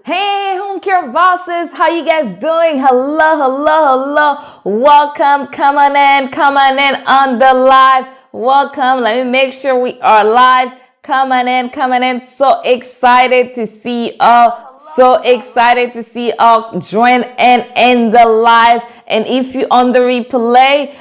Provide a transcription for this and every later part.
Hey, home care bosses, how you guys doing? Hello. Welcome, come on in on the live. Welcome. Let me make sure we are live. Come on in. So excited to see you all. So excited to see you all join in the live. And if you on the replay,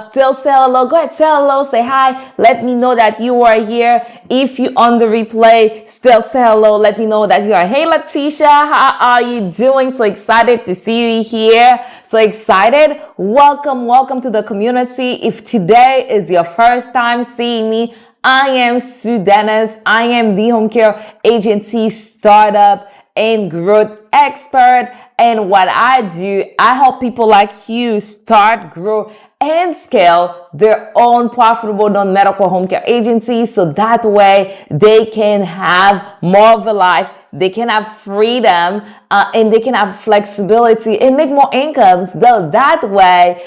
still say hello. Go ahead, say hello, say hi. Let me know that you are here. If you on the replay, still say hello. Let me know that you are. Hey, Letitia, how are you doing? So excited to see you here. So excited. Welcome to the community. If today is your first time seeing me, I am Sue Dennis. I am the home care agency startup and growth expert. And what I do, I help people like you start, grow, and scale their own profitable non-medical home care agency. So that way they can have more of a life, they can have freedom, and they can have flexibility and make more incomes. Though that way,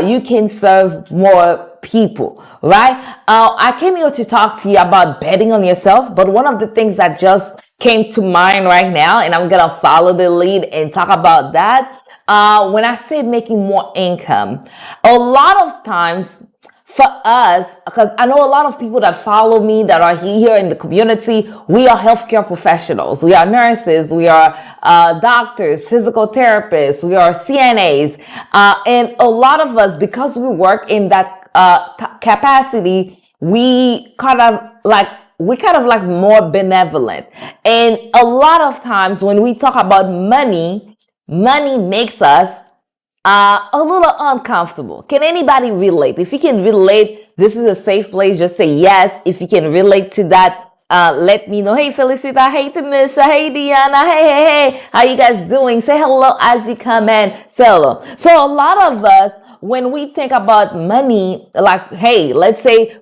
you can serve more people, right? I came here to talk to you about betting on yourself, but one of the things that just came to mind right now, and I'm gonna follow the lead and talk about that. When I say making more income, a lot of times for us, because I know a lot of people that follow me that are here in the community, we are healthcare professionals, we are nurses, we are doctors, physical therapists, we are CNAs, and a lot of us, because we work in that capacity, we kind of like more benevolent. And a lot of times when we talk about money makes us a little uncomfortable. Can anybody relate? If you can relate, this is a safe place. Just say yes. If you can relate to that, let me know. Hey, Felicita. Hey, Tamisha. Hey, Deanna. Hey. How you guys doing? Say hello as you come in. Say hello. So a lot of us, when we think about money, like, hey, let's say,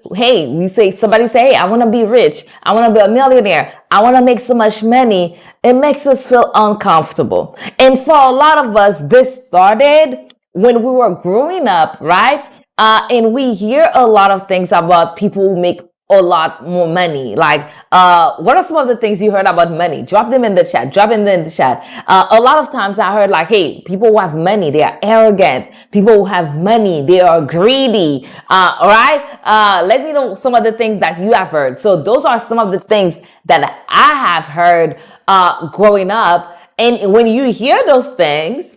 somebody say, hey, I want to be rich. I want to be a millionaire. I want to make so much money. It makes us feel uncomfortable. And for a lot of us, this started when we were growing up, right? And we hear a lot of things about people who make a lot more money. Like, what are some of the things you heard about money? Drop them in the chat. A lot of times I heard like, hey, people who have money, they are arrogant. People who have money, they are greedy. Right? Let me know some of the things that you have heard. So those are some of the things that I have heard, growing up. And when you hear those things,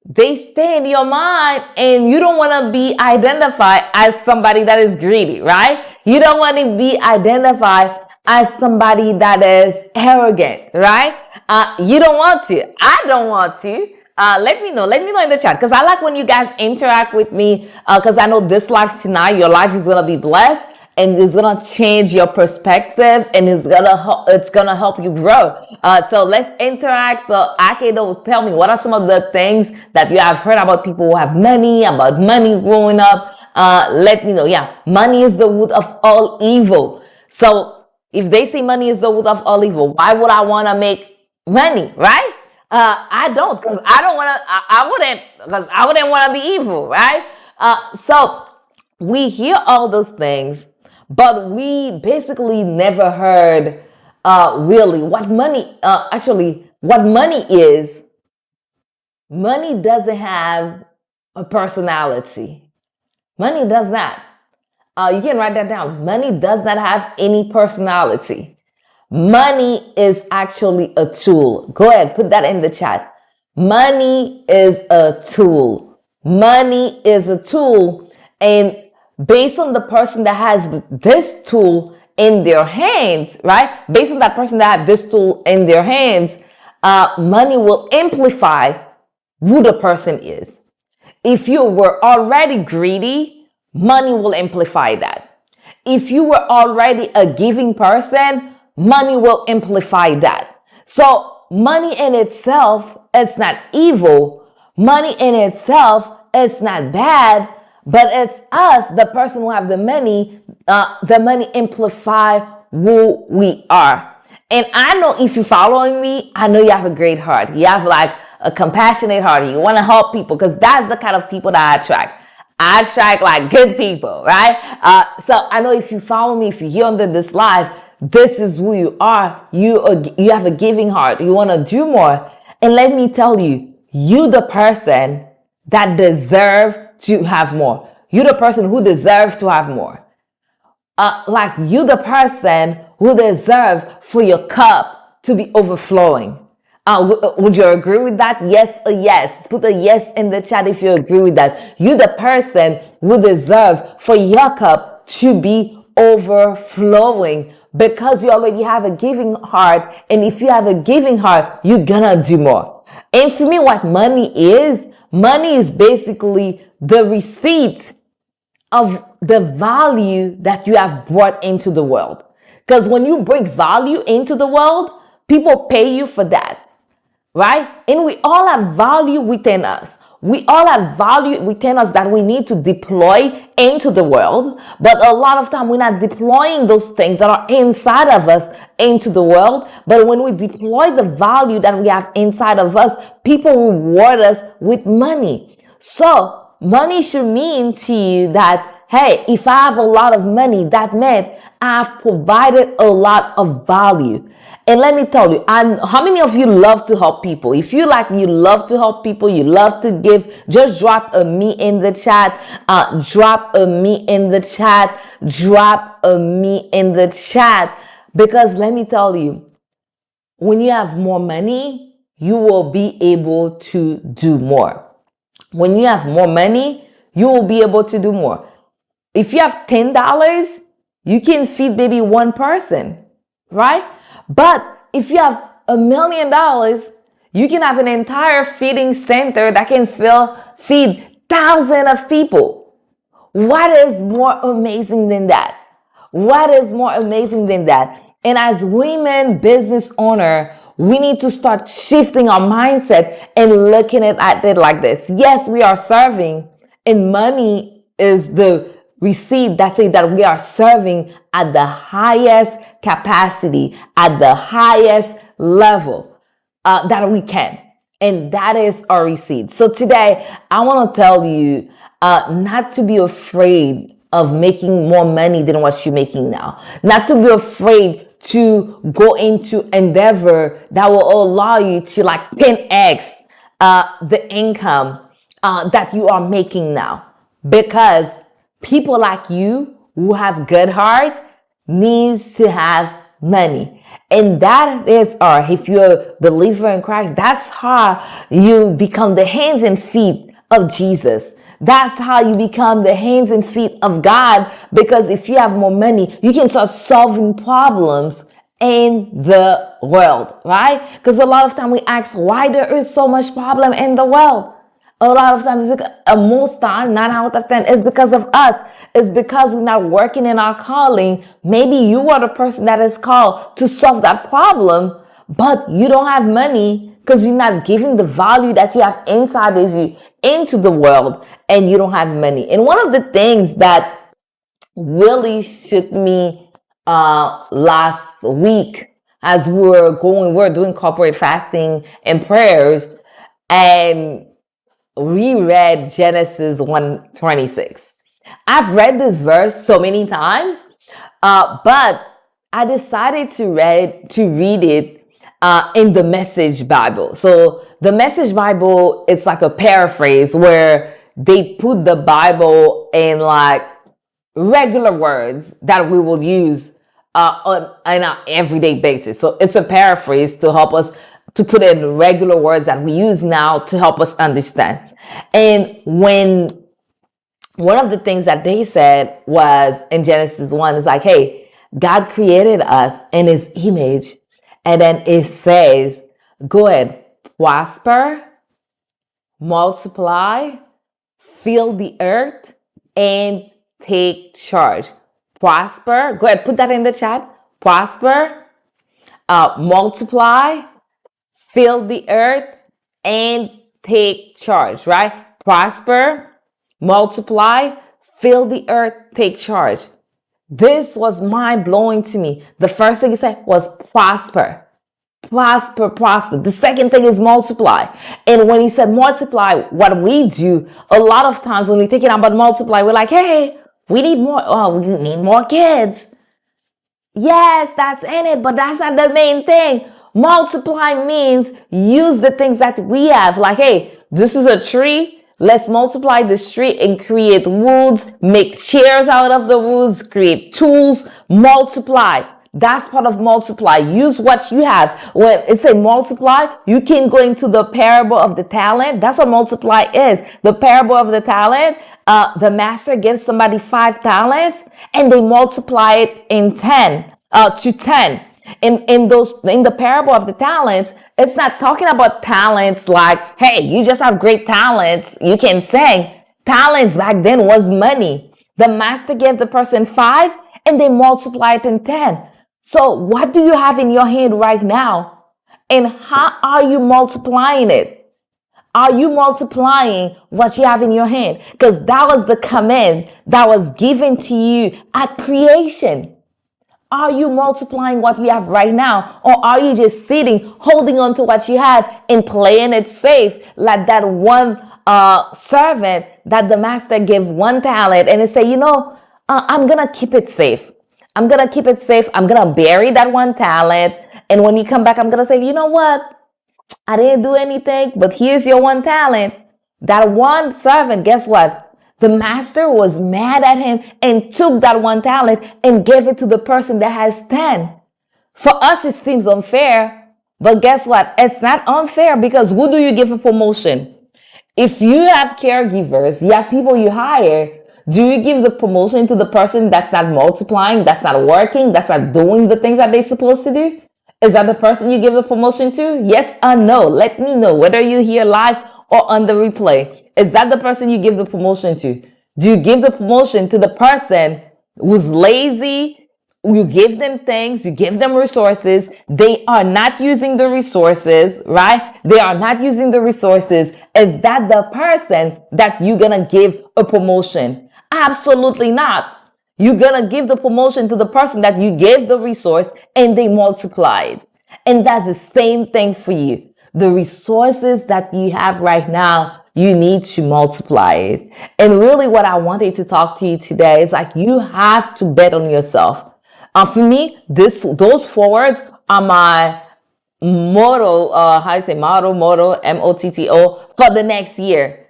they stay in your mind, and you don't want to be identified as somebody that is greedy, right? You don't want to be identified as somebody that is arrogant, right? You don't want to. I don't want to. Let me know in the chat, because I like when you guys interact with me, because I know this life tonight, your life is going to be blessed. And it's gonna change your perspective, and it's gonna help you grow. So let's interact. So Akedo, tell me, what are some of the things that you have heard about people who have money, about money growing up? Let me know. Yeah, money is the root of all evil. So if they say money is the root of all evil, why would I want to make money, right? I don't, because I wouldn't want to be evil, right? So we hear all those things, but we basically never heard really what money is. Money doesn't have a personality. Money does not. You can write that down. Money does not have any personality. Money is actually a tool. Go ahead, put that in the chat. Money is a tool. Money is a tool, and based on the person that has this tool in their hands, right? Based on that person that has this tool in their hands, money will amplify who the person is. If you were already greedy, money will amplify that. If you were already a giving person, money will amplify that. So money in itself, it's not evil. Money in itself, it's not bad. But it's us, the person who have the money amplify who we are. And I know if you're following me, I know you have a great heart. You have like a compassionate heart. You want to help people, because that's the kind of people that I attract. I attract like good people, right? So I know if you follow me, if you're here under this live, this is who you are. You have a giving heart. You want to do more. And let me tell you, you the person that deserve to have more. You the person who deserves to have more. Like you the person who deserve for your cup to be overflowing. Would you agree with that? Yes or yes? Put a yes in the chat if you agree with that. You the person who deserve for your cup to be overflowing, because you already have a giving heart. And if you have a giving heart, you're gonna do more. And for me, what money is basically the receipt of the value that you have brought into the world. Because when you bring value into the world, people pay you for that, right? And we all have value within us. We all have value within us that we need to deploy into the world. But a lot of time we're not deploying those things that are inside of us into the world. But when we deploy the value that we have inside of us, people reward us with money. So money should mean to you that, hey, if I have a lot of money, that meant I've provided a lot of value. And let me tell you, how many of you love to help people? If you love to help people, you love to give, just drop a me in the chat. Drop a me in the chat. Drop a me in the chat. Because let me tell you, when you have more money, you will be able to do more. When you have more money, you will be able to do more. If you have $10, you can feed maybe one person, right? But if you have $1 million, you can have an entire feeding center that can feed thousands of people. What is more amazing than that? What is more amazing than that? And as women business owner, we need to start shifting our mindset and looking at it like this. Yes, we are serving, and money is the receipt that says that we are serving at the highest capacity, at the highest level that we can. And that is our receipt. So today, I want to tell you not to be afraid of making more money than what you're making now. Not to be afraid to go into endeavor that will allow you to 10x the income that you are making now. Because people like you who have good heart needs to have money. And that is if you're a believer in Christ, that's how you become the hands and feet of Jesus. That's how you become the hands and feet of God. Because if you have more money, you can start solving problems in the world, right? Because a lot of time we ask why there is so much problem in the world. A lot of times, most time, 9 out of 10, is because of us. It's because we're not working in our calling. Maybe you are the person that is called to solve that problem, but you don't have money because you're not giving the value that you have inside of you into the world, and you don't have money. And one of the things that really shook me last week as we're doing corporate fasting and prayers, and we read Genesis 1:26. I've read this verse so many times, but I decided to read it in the Message Bible. So the Message Bible, it's like a paraphrase where they put the Bible in regular words that we will use on an everyday basis. So it's a paraphrase to help us to put in regular words that we use now to help us understand. And when one of the things that they said was in Genesis 1 is hey, God created us in his image. And then it says, go ahead, prosper, multiply, fill the earth, and take charge. Prosper, go ahead, put that in the chat. Prosper, multiply, fill the earth, and take charge, right? Prosper, multiply, fill the earth, take charge. This was mind-blowing to me. The first thing he said was prosper. Prosper, prosper. The second thing is multiply. And when he said multiply, what we do, a lot of times when we're thinking about multiply, we're hey, we need more. Oh, we need more kids. Yes, that's in it, but that's not the main thing. Multiply means use the things that we have. Like, hey, this is a tree. Let's multiply this tree and create woods, make chairs out of the woods, create tools, multiply. That's part of multiply. Use what you have. When it say multiply, you can go into the parable of the talent. That's what multiply is. The parable of the talent. The master gives somebody 5 talents and they multiply it in 10 to 10. In the parable of the talents, it's not talking about talents like, hey, you just have great talents, you can sing. Talents back then was money. The master gave the person 5 and they multiply it in 10. So what do you have in your hand right now? And how are you multiplying it? Are you multiplying what you have in your hand? Because that was the command that was given to you at creation. Are you multiplying what you have right now? Or are you just sitting, holding on to what you have and playing it safe like that one servant that the master gave 1 talent and they say, I'm going to keep it safe. I'm going to keep it safe. I'm going to bury that 1 talent. And when you come back, I'm going to say, you know what? I didn't do anything, but here's your 1 talent. That one servant, guess what? The master was mad at him and took that 1 talent and gave it to the person that has 10. For us, it seems unfair, but guess what? It's not unfair because who do you give a promotion? If you have caregivers, you have people you hire, do you give the promotion to the person that's not multiplying, that's not working, that's not doing the things that they're supposed to do? Is that the person you give the promotion to? Yes or no? Let me know whether you're here live or on the replay. Is that the person you give the promotion to? Do you give the promotion to the person who's lazy? You give them things, you give them resources. They are not using the resources, right? They are not using the resources. Is that the person that you're going to give a promotion? Absolutely not. You're going to give the promotion to the person that you gave the resource and they multiplied. And that's the same thing for you. The resources that you have right now, you need to multiply it. And really what I wanted to talk to you today is like, you have to bet on yourself. For me, those 4 words are my motto, motto, M-O-T-T-O, for the next year.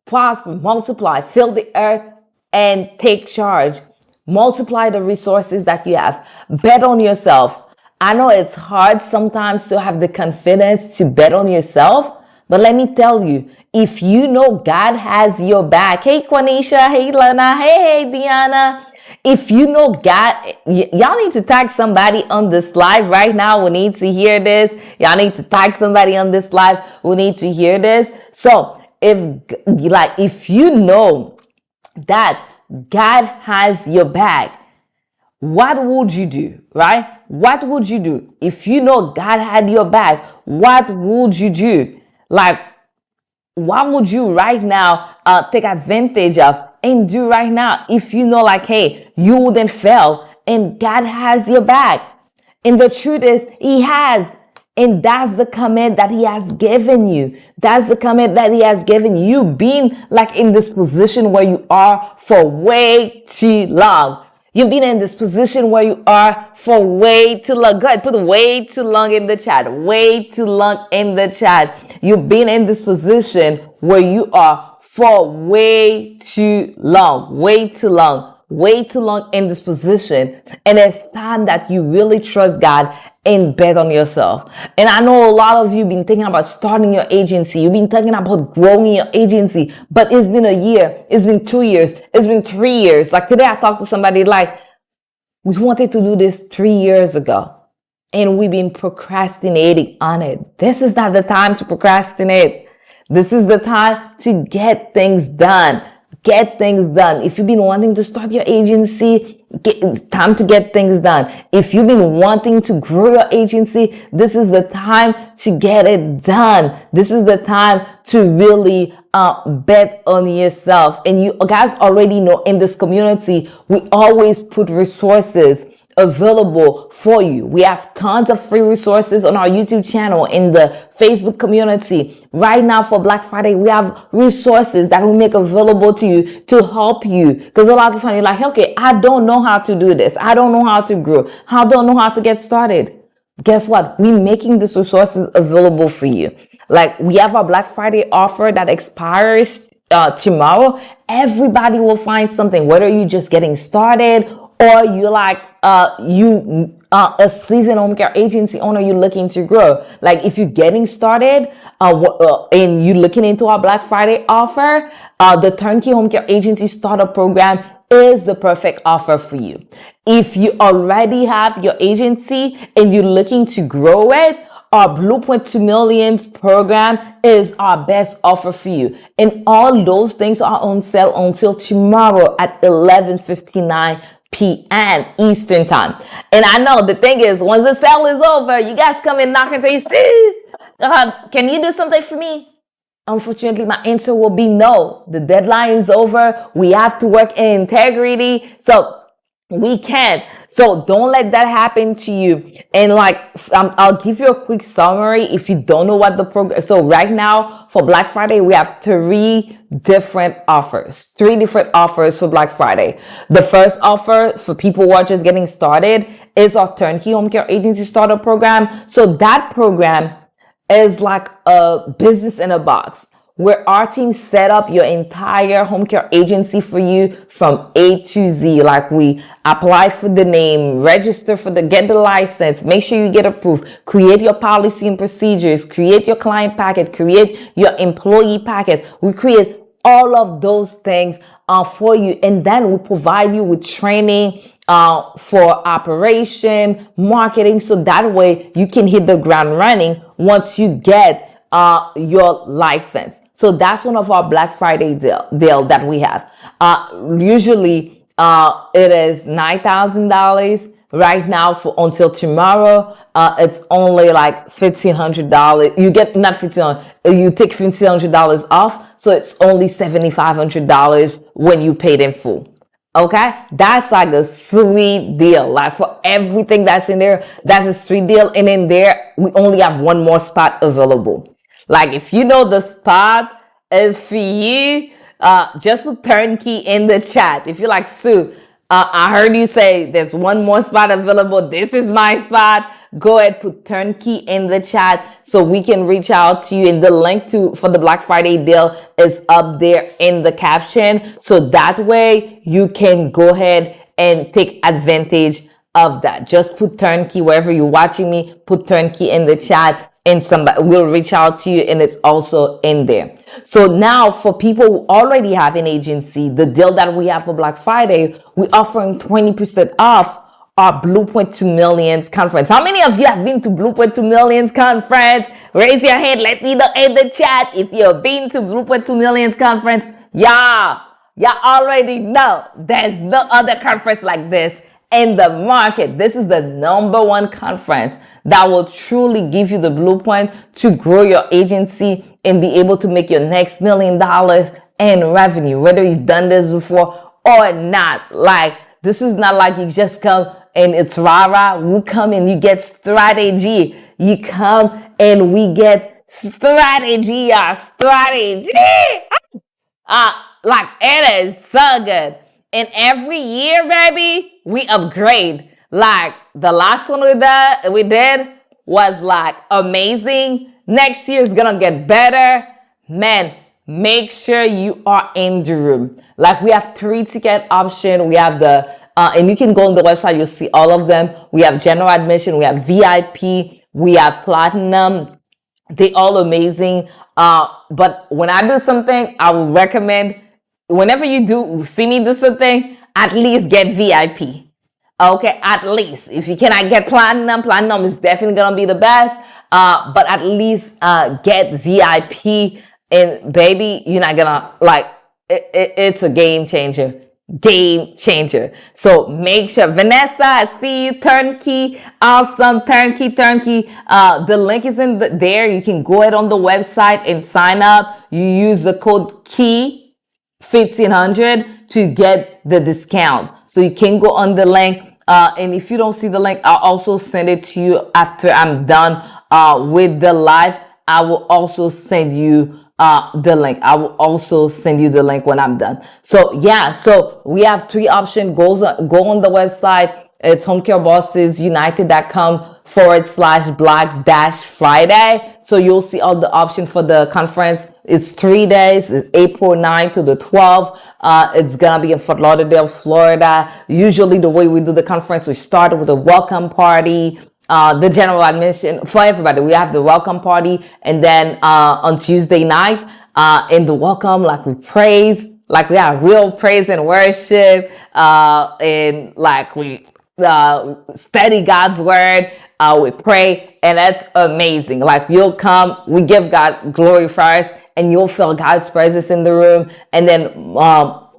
Prosper, multiply, fill the earth, and take charge. Multiply the resources that you have. Bet on yourself. I know it's hard sometimes to have the confidence to bet on yourself, but let me tell you, if you know God has your back, hey Quanisha, hey Lana, hey Diana, if you know God, y'all need to tag somebody on this live right now who needs to hear this. Y'all need to tag somebody on this live who needs to hear this. So if you know that God has your back, what would you do, right? What would you do? If you know God had your back, what would you do? Like, what would you right now take advantage of and do right now if you know like, hey, you wouldn't fail and God has your back? And the truth is, He has. And that's the command that He has given you. That's the command that He has given you. You've been like in this position where you are for way too long. You've been in this position where you are for way too long. Go ahead, put way too long in the chat. Way too long in the chat. You've been in this position where you are for way too long. Way too long. Way too long in this position. And it's time that you really trust God and bet on yourself. And I know a lot of you been thinking about starting your agency. You've been thinking about growing your agency, but it's been a year. It's been 2 years. It's been 3 years. Like today I talked to somebody like, we wanted to do this 3 years ago and we've been procrastinating on it. This is not the time to procrastinate. This is the time to get things done. Get things done. If you've been wanting to start your agency, it's time to get things done. If you've been wanting to grow your agency, this is the time to get it done. This is the time to really bet on yourself. And you guys already know in this community, we always put resources available for you. We have tons of free resources on our YouTube channel, in the Facebook community. Right now for Black Friday, we have resources that we make available to you to help you. Because a lot of times you're like, okay, I don't know how to do this. I don't know how to grow. I don't know how to get started. Guess what? We're making these resources available for you. Like, we have a Black Friday offer that expires tomorrow. Everybody will find something, whether you're just getting started or you like a seasoned home care agency owner, you're looking to grow. Like, if you're getting started and you're looking into our Black Friday offer, the Turnkey Home Care Agency Startup Program is the perfect offer for you. If you already have your agency and you're looking to grow it, our Blueprint to Millions program is our best offer for you. And all those things are on sale until tomorrow at 11:59 p.m. Eastern time. And I know the thing is, once the sale is over, you guys come and knock and say, "See, can you do something for me?" Unfortunately, my answer will be no. The deadline is over. We have to work in integrity. So we can't. So don't let that happen to you. And like, I'll give you a quick summary if you don't know what the program. So right now for Black Friday, we have three different offers for Black Friday. The first offer for people who are just getting started is our Turnkey Home Care Agency Startup Program. So that program is like a business in a box, where our team set up your entire home care agency for you from A to Z. Like, we apply for the name, register for get the license, make sure you get approved, create your policy and procedures, create your client packet, create your employee packet. We create all of those things for you. And then we provide you with training for operation, marketing, so that way you can hit the ground running once you get your license. So that's one of our Black Friday deal that we have. Usually it is $9,000. Right now for until tomorrow, it's only like $1,500. You get not $1,500. You take $1,500 off, so it's only $7,500 when you paid in full. Okay, that's like a sweet deal. Like, for everything that's in there, that's a sweet deal. And in there, we only have one more spot available. Like, if you know the spot is for you, just put Turnkey in the chat. If you're like, Sue, I heard you say there's one more spot available, this is my spot, go ahead, put Turnkey in the chat so we can reach out to you. And the link for the Black Friday deal is up there in the caption. So that way you can go ahead and take advantage of that. Just put Turnkey wherever you're watching me, put Turnkey in the chat, and somebody will reach out to you, and it's also in there. So now for people who already have an agency, the deal that we have for Black Friday, we're offering 20% off our Blueprint to Millions conference. How many of you have been to Blueprint to Millions conference? Raise your hand. Let me know in the chat if you've been to Blueprint to Millions conference. Y'all already know there's no other conference like this in the market. This is the number one conference that will truly give you the blueprint to grow your agency and be able to make your next $1 million in revenue, whether you've done this before or not. Like, this is not like you just come and it's rah-rah. We come and you get strategy. You come and we get strategy. Like, it is so good. And every year, baby, we upgrade. Like, the last one we did was like amazing. Next year is gonna get better. Man, make sure you are in the room. Like, we have 3 ticket options. We have and you can go on the website, you'll see all of them. We have general admission, we have VIP, we have platinum. They all amazing. But when I do something, I would recommend, whenever you see me do something, at least get VIP. Okay, at least. If you cannot get platinum is definitely gonna be the best. But at least get VIP, and baby, you're not gonna like it's a game changer. So make sure. Vanessa, I see you. Turnkey, awesome. Turnkey. The link is there. You can go ahead on the website and sign up. You use the code KEY 1500 to get the discount. So you can go on the link And if you don't see the link, I'll also send it to you after I'm done with the live. I will also send you the link. I will also send you the link when I'm done. So yeah, so we have 3 options. Go on the website. It's homecarebossesunited.com/Black-Friday. So you'll see all the options for the conference. It's 3 days. It's April 9th to the 12th. It's gonna be in Fort Lauderdale, Florida. Usually the way we do the conference, we start with a welcome party. The general admission for everybody. We have the welcome party, and then on Tuesday night, in the welcome, like we praise, like we have real praise and worship, and like we study God's word, we pray, and that's amazing. Like you'll come, we give God glory first, and you'll feel God's presence in the room. And then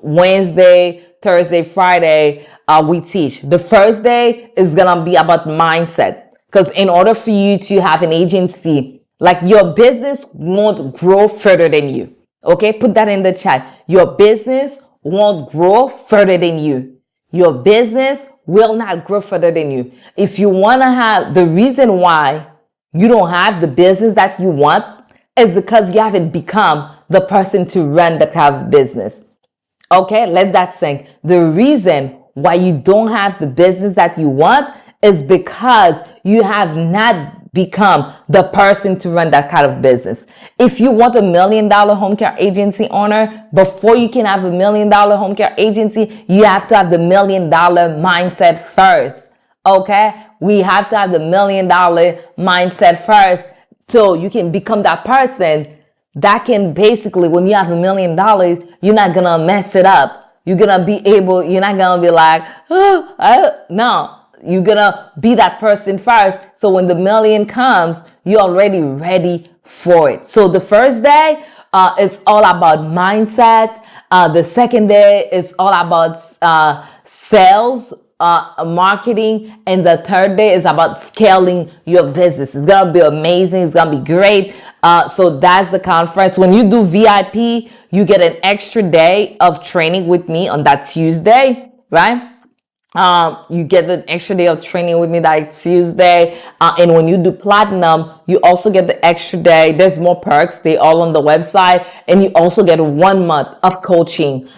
Wednesday, Thursday, Friday, we teach. The first day is gonna be about mindset, because in order for you to have an agency, like your business won't grow further than you. Okay, put that in the chat. Your business won't grow further than you. Your business will not grow further than you. If you want to have, the reason why you don't have the business that you want is because you haven't become the person to run that kind of business. Okay, let that sink. The reason why you don't have the business that you want is because you have not become the person to run that kind of business. If you want $1 million home care agency owner, before you can have $1 million home care agency, you have to have the $1 million mindset first. Okay? We have to have the $1 million mindset first so you can become that person that can basically, when you have $1 million, you're not gonna mess it up. You're gonna be able, you're not gonna be like, no. You're gonna be that person first. So when the million comes, you're already ready for it. So the first day, it's all about mindset. The second day is all about sales, marketing. And the third day is about scaling your business. It's gonna be amazing. It's gonna be great. So that's the conference. When you do VIP, you get an extra day of training with me on that Tuesday, right? You get an extra day of training with me that Tuesday. And when you do platinum, you also get the extra day. There's more perks. They all on the website. And you also get 1 month of coaching,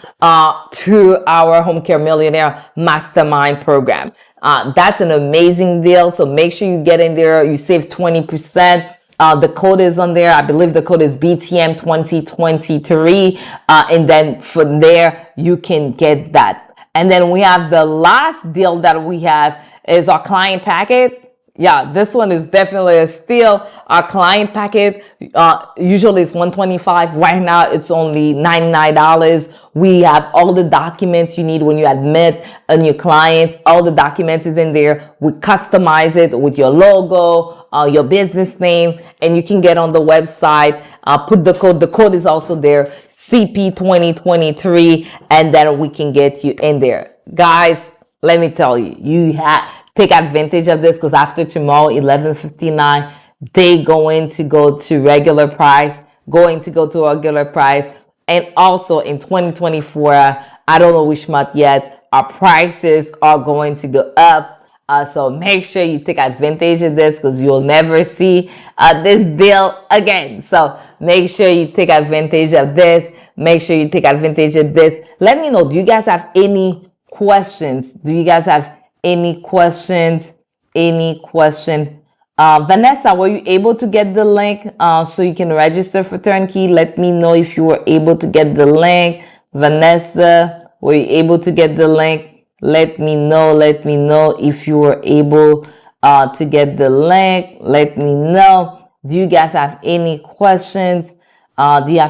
through our Home Care Millionaire Mastermind program. That's an amazing deal. So make sure you get in there. You save 20%. The code is on there. I believe the code is BTM2023. And then from there, you can get that. And then we have the last deal that we have is our client packet. Yeah, this one is definitely a steal. Our client packet, usually it's $125. Right now, it's only $99. We have all the documents you need when you admit a new client. All the documents is in there. We customize it with your logo, your business name, and you can get on the website. Put the code. The code is also there. CP2023, and then we can get you in there. Guys, let me tell you, you have take advantage of this, because after tomorrow, 11:59, they going to go to regular price, and also in 2024, I don't know which month yet, our prices are going to go up. So make sure you take advantage of this, because you'll never see this deal again. So make sure you take advantage of this. Make sure you take advantage of this. Let me know, do you guys have any questions? Vanessa, were you able to get the link so you can register for Turnkey? Let me know if you were able to get the link. Vanessa, were you able to get the link? Let me know if you were able to get the link. Let me know. Do you guys have any questions? Do you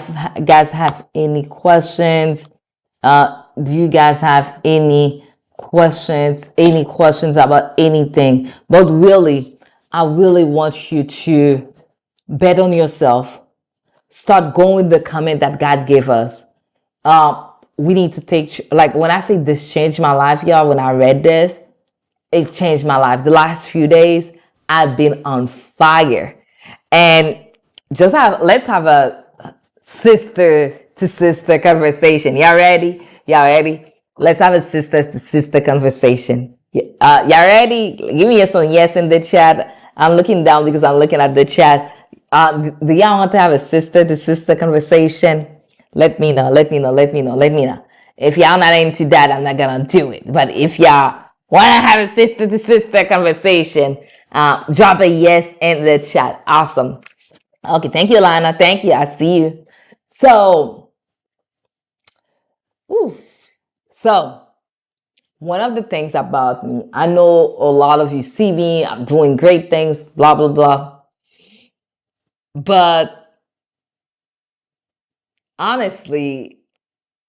guys have any questions? Do you guys have any questions about anything? But really, I really want you to bet on yourself. Start going with the comment that God gave us. We need to take, like when I say this changed my life, y'all, when I read this, it changed my life. The last few days, I've been on fire. And let's have a sister to sister conversation. Y'all ready? Let's have a sister to sister conversation. Y'all ready? Give me some yes in the chat. I'm looking down because I'm looking at the chat. Do y'all want to have a sister to sister conversation? Let me know. Let me know. Let me know. Let me know. If y'all not into that, I'm not gonna do it. But if y'all want to have a sister to sister conversation, drop a yes in the chat. Awesome. Okay, thank you, Lana. Thank you. I see you. So, so one of the things about me, I know a lot of you see me, I'm doing great things, blah, blah, blah. But honestly,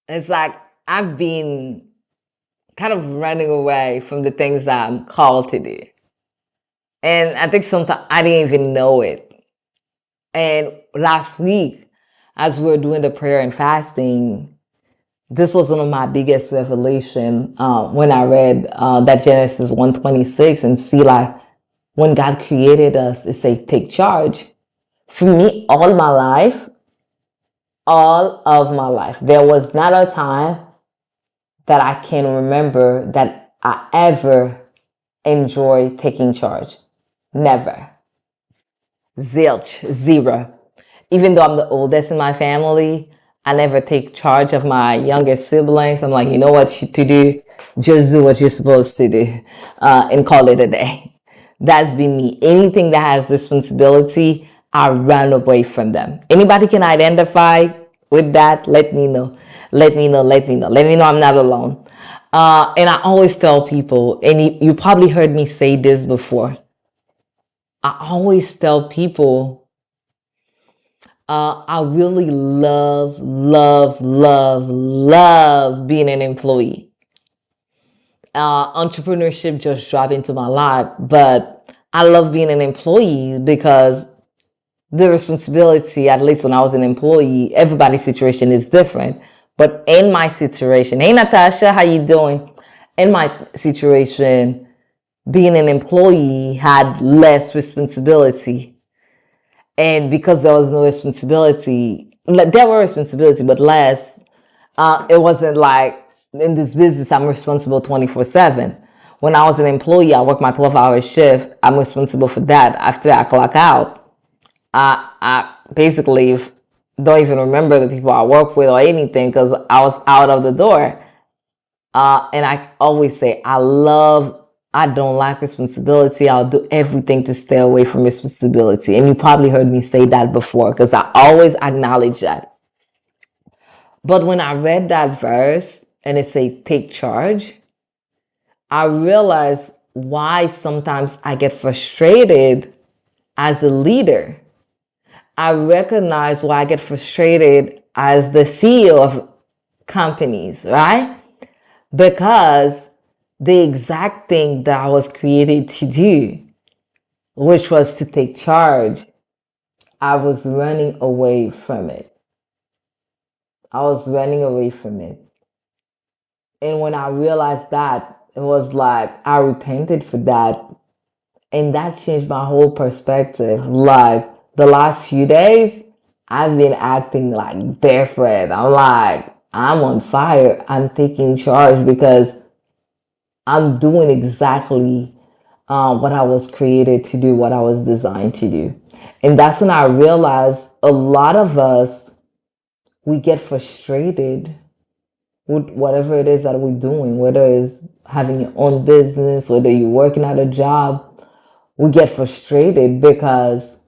it's like I've been kind of running away from the things that I'm called to do. And I think sometimes I didn't even know it. And last week, as we were doing the prayer and fasting, this was one of my biggest revelation when I read that Genesis 1:26 and see like when God created us, it say take charge. For me, all of my life, there was not a time that I can remember that I ever enjoy taking charge. Never. Zilch, zero. Even though I'm the oldest in my family, I never take charge of my younger siblings. I'm like, you know what to do? Just do what you're supposed to do and call it a day. That's been me. Anything that has responsibility, I run away from them. Anybody can identify with that? Let me know. Let me know. Let me know. Let me know I'm not alone. And I always tell people, and you probably heard me say this before. I always tell people, I really love being an employee. Entrepreneurship just dropped into my life, but I love being an employee because the responsibility, at least when I was an employee, everybody's situation is different. But in my situation, hey Natasha, how you doing? In my situation, being an employee had less responsibility. And because there was no responsibility, there were responsibility, but less. It wasn't like in this business, I'm responsible 24/7. When I was an employee, I worked my 12-hour shift. I'm responsible for that. After I clock out, I basically don't even remember the people I work with or anything because I was out of the door. And I always say, I don't like responsibility. I'll do everything to stay away from responsibility. And you probably heard me say that before because I always acknowledge that. But when I read that verse and it say take charge, I realized why sometimes I get frustrated as a leader. I recognize why I get frustrated as the CEO of companies, right? Because the exact thing that I was created to do, which was to take charge, I was running away from it. I was running away from it. And when I realized that, it was like I repented for that. And that changed my whole perspective. Like the last few days, I've been acting like different. I'm like, I'm on fire. I'm taking charge because I'm doing exactly what I was created to do, what I was designed to do. And that's when I realized a lot of us, we get frustrated with whatever it is that we're doing, whether it's having your own business, whether you're working at a job. We get frustrated because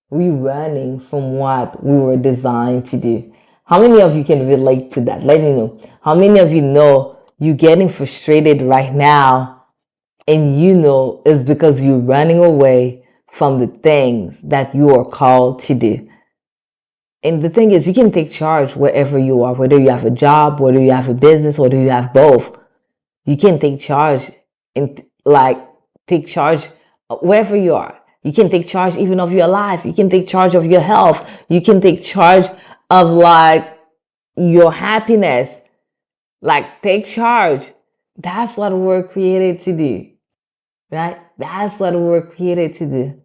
we're running from what we were designed to do. How many of you can relate to that? Let me know. How many of you know you're getting frustrated right now and you know it's because you're running away from the things that you are called to do? And the thing is, you can take charge wherever you are, whether you have a job, whether you have a business, whether you have both. You can take charge and take charge wherever you are. You can take charge even of your life. You can take charge of your health. You can take charge of your happiness. Take charge. That's what we're created to do, right? That's what we're created to do.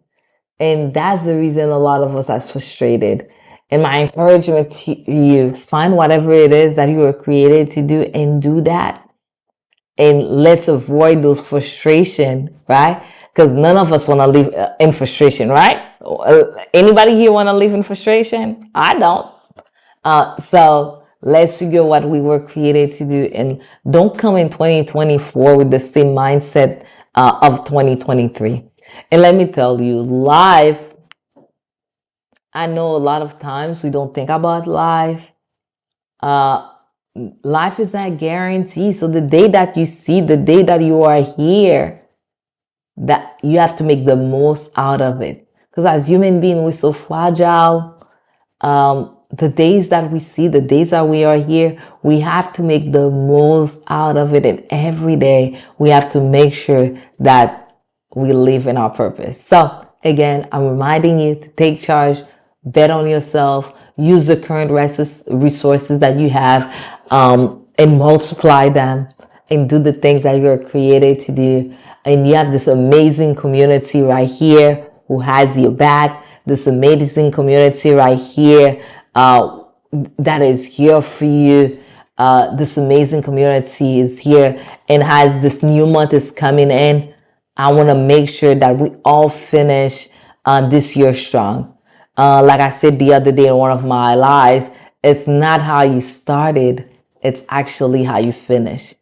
And that's the reason a lot of us are frustrated. And my encouragement to you, find whatever it is that you were created to do and do that. and let's avoid those frustration, right? Because none of us want to live in frustration, right? Anybody here want to live in frustration? I don't. So let's figure what we were created to do, and don't come in 2024 with the same mindset of 2023. And let me tell you, life, I know a lot of times we don't think about life. Life is not guaranteed. So the day that you see, the day that you are here, that you have to make the most out of it. Because as human beings, we're so fragile. The days that we see, the days that we are here, we have to make the most out of it. And every day we have to make sure that we live in our purpose. So again, I'm reminding you to take charge, bet on yourself, use the current resources that you have, and multiply them and do the things that you're created to do. And you have this amazing community right here who has your back, this amazing community right here that is here for you. This amazing community is here, and as this new month is coming in, I want to make sure that we all finish this year strong. Like I said the other day in one of my lives, it's not how you started, it's actually how you finish.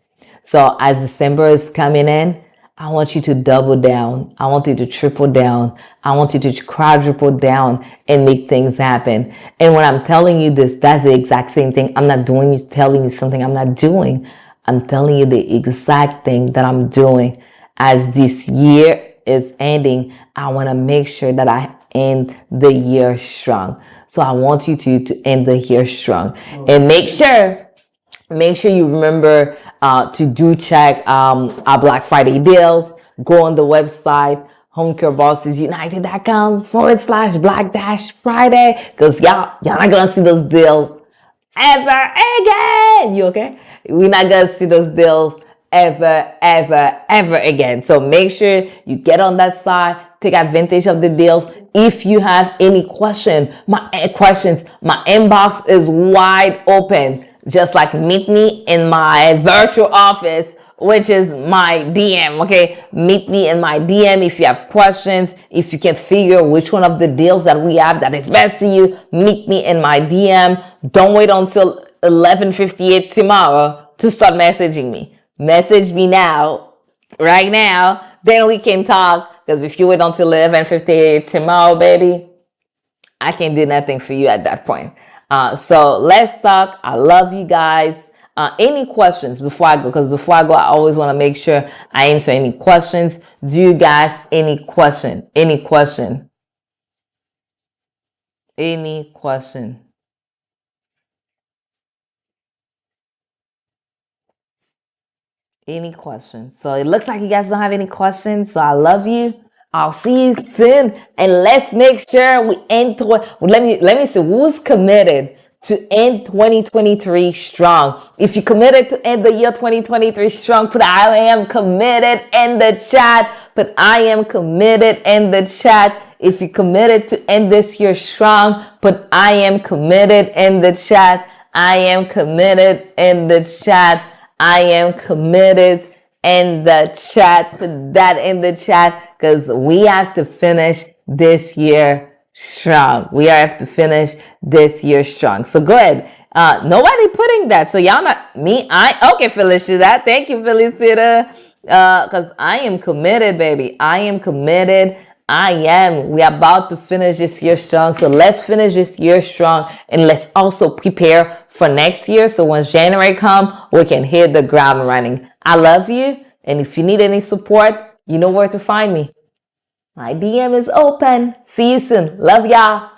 So as December is coming in, I want you to double down. I want you to triple down. I want you to quadruple down and make things happen. And when I'm telling you this, that's the exact same thing. I'm not telling you something I'm not doing. I'm telling you the exact thing that I'm doing. As this year is ending, I want to make sure that I end the year strong. So I want you to end the year strong. And make sure you remember to do check our Black Friday deals. Go on the website, homecurebossesunited.com/Black-Friday, because y'all not gonna see those deals ever again. You okay? We're not gonna see those deals ever again. So make sure you get on that side, take advantage of the deals. If you have any questions, my inbox is wide open. Just like meet me in my virtual office, which is my DM, okay? Meet me in my DM if you have questions. If you can't figure which one of the deals that we have that is best to you, meet me in my DM. Don't wait until 11:58 tomorrow to start messaging me. Message me now, right now, then we can talk. Because if you wait until 11:58 tomorrow, baby, I can't do nothing for you at that point. So let's talk. I love you guys. Any questions before I go? Because before I go, I always want to make sure I answer any questions. Do you guys any question? Any question? Any question? Any questions? So it looks like you guys don't have any questions. So I love you. I'll see you soon, and let's make sure we end. Let me see who's committed to end 2023 strong. If you committed to end the year 2023 strong, put I am committed in the chat. Put I am committed in the chat. If you committed to end this year strong, put I am committed in the chat. I am committed in the chat. I am committed in the chat. Put that in the chat, because we have to finish this year strong. We have to finish this year strong. So go ahead. Nobody putting that. So y'all not me. Okay, Felicita. Thank you, Felicita. Because I am committed, baby. I am committed. We are about to finish this year strong. So let's finish this year strong, and let's also prepare for next year. So once January comes, we can hit the ground running. I love you. And if you need any support, you know where to find me. My DM is open. See you soon. Love y'all.